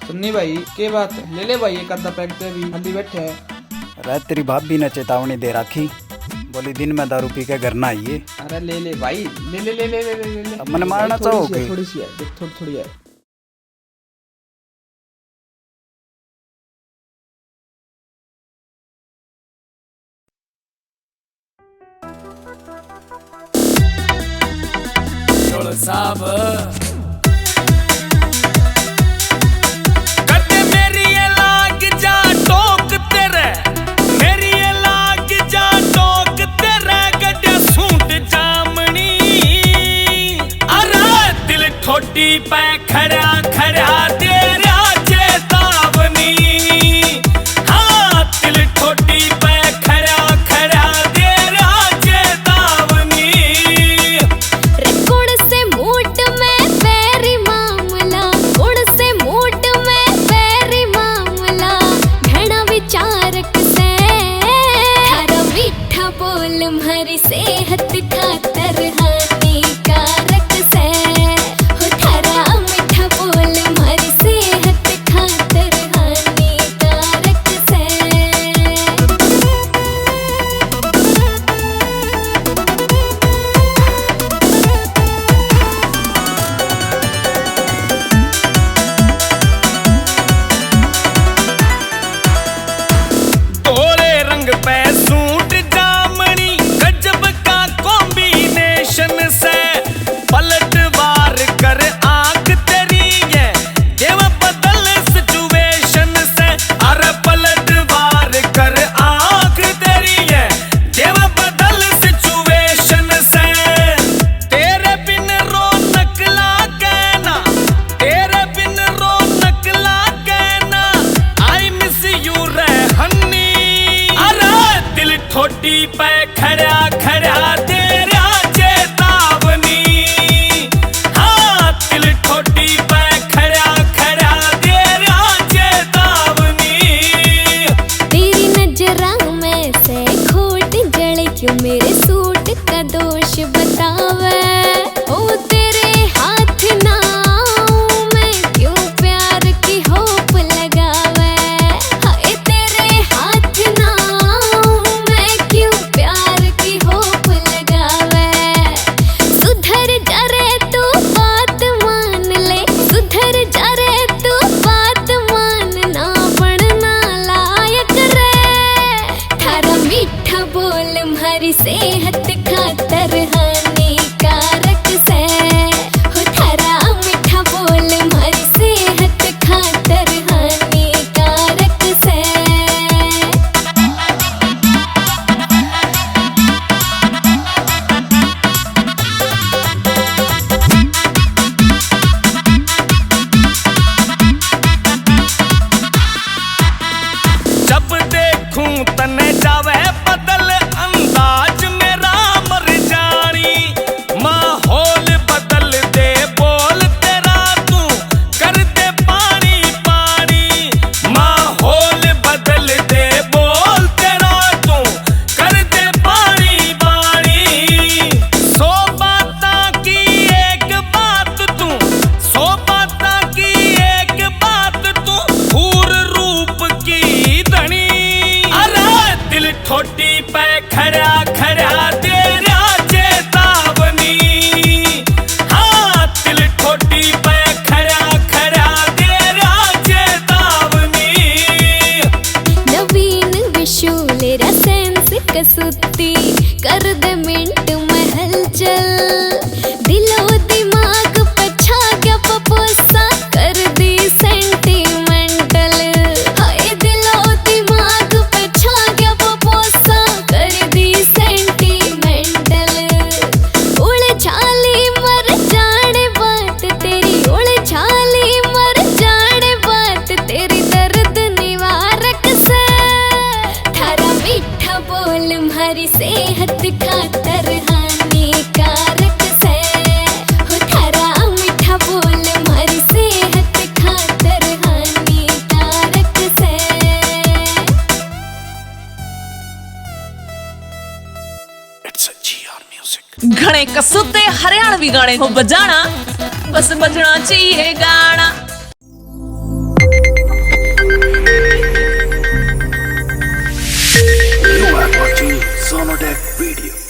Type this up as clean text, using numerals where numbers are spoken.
सुन्नी भाई के बात ले ले भाई, एक आधा पैक तो भी हल्दी बैठे है। अरे तेरी भाभी ने चेतावनी दे रखी, बोली दिन में दारू पी के घर ना आइए। अरे ले ले भाई, ले ले ले ले ले ले ले। अब मैंने मारना चाहोगे? थोड़ी सी है, थोड़ी थोड़ी है। साहब कटे मेरी लाग जा टोक तेरे, मेरी लाग जा टोक तेरे गड्ढे सूट जामनी। अरे दिल ठोडी पे खड़ा खड़ा तेरा चेतावनी। हाँ दिल ठोडी पे खड़ा खड़ा तेरा चेतावनी। हमारी सेहत खातर हानिकारक से हो थारा मीठा बोल, हमारी सेहत खातर हानिकारक से। गोरे रंग पे सूट जामनी, गजब का कॉम्बिनेशन से पलटवार कर आंख तेरी है देव बदल सिचुएशन से। अरे पलटवार कर आंख तेरी है देव बदल सिचुएशन से। तेरे बिन रौनक लागे ना, तेरे बिन रौनक लागे ना, आई मिस यू रे हन्नी। अरे दिल ठोडी पे खड़ा खड़ा तेरा चेतावनी। हाँ दिल ठोडी पे खड़ा खड़ा तेरा चेतावनी। तेरी नजरों में से खोट जड़े क्यों मेरे सूट का दोष बतावे। ओ तेरे हाथ ना मैं क्यों प्यार की होप लगावे। हाय तेरे हाथ ना मैं क्यों प्यार की होप लगावे। सुधर जा रे तू बात मान ले, सुधर जा रे तू बात मान, ना बनना लायक रे। थारा मीठा बोल हमारी सेहत खातर हानिकारक से हो थारा मीठा बोल, हमारी सेहत खातर हानिकारक से। जब देखूं तने जावे बदल अंदाज मेरा मर जानी। माहौल बदल दे बोल तेरा तू कर दे पानी पानी। माहौल बदल दे बोल तेरा तू कर दे पानी पानी। सौ बातां की एक बात तू, सौ बातां की एक बात तू, हूर रूप की धनी। अरे दिल ठोडी पे खड़ा खड़ा तेरा चेतावनी। हाँ दिल ठोडी पे खड़ा खड़ा तेरा चेतावनी। नवीन विशूलेरा सेंस कसूती कर दे मिनट में हलचल। दिलो दिमाग पे छा गया पपोसा कर दी सेंटिमेंटल। हाय दिलो दिमाग पे छा गया पपोसा कर दी सेंटिमेंटल। उड़ छाली मर जाने बात तेरी, उड़ छाली मर जाने बात तेरी, दर्द निवारक से। थारा मीठा बोल हमारी सेहत खातर हानिकारक से हो थारा मीठा बोल, हमारी सेहत खातर हानिकारक से। घने कसूते हरियाणवी गाने को बजाना, बस बजना चाहिए गाना। Sonodeck Video.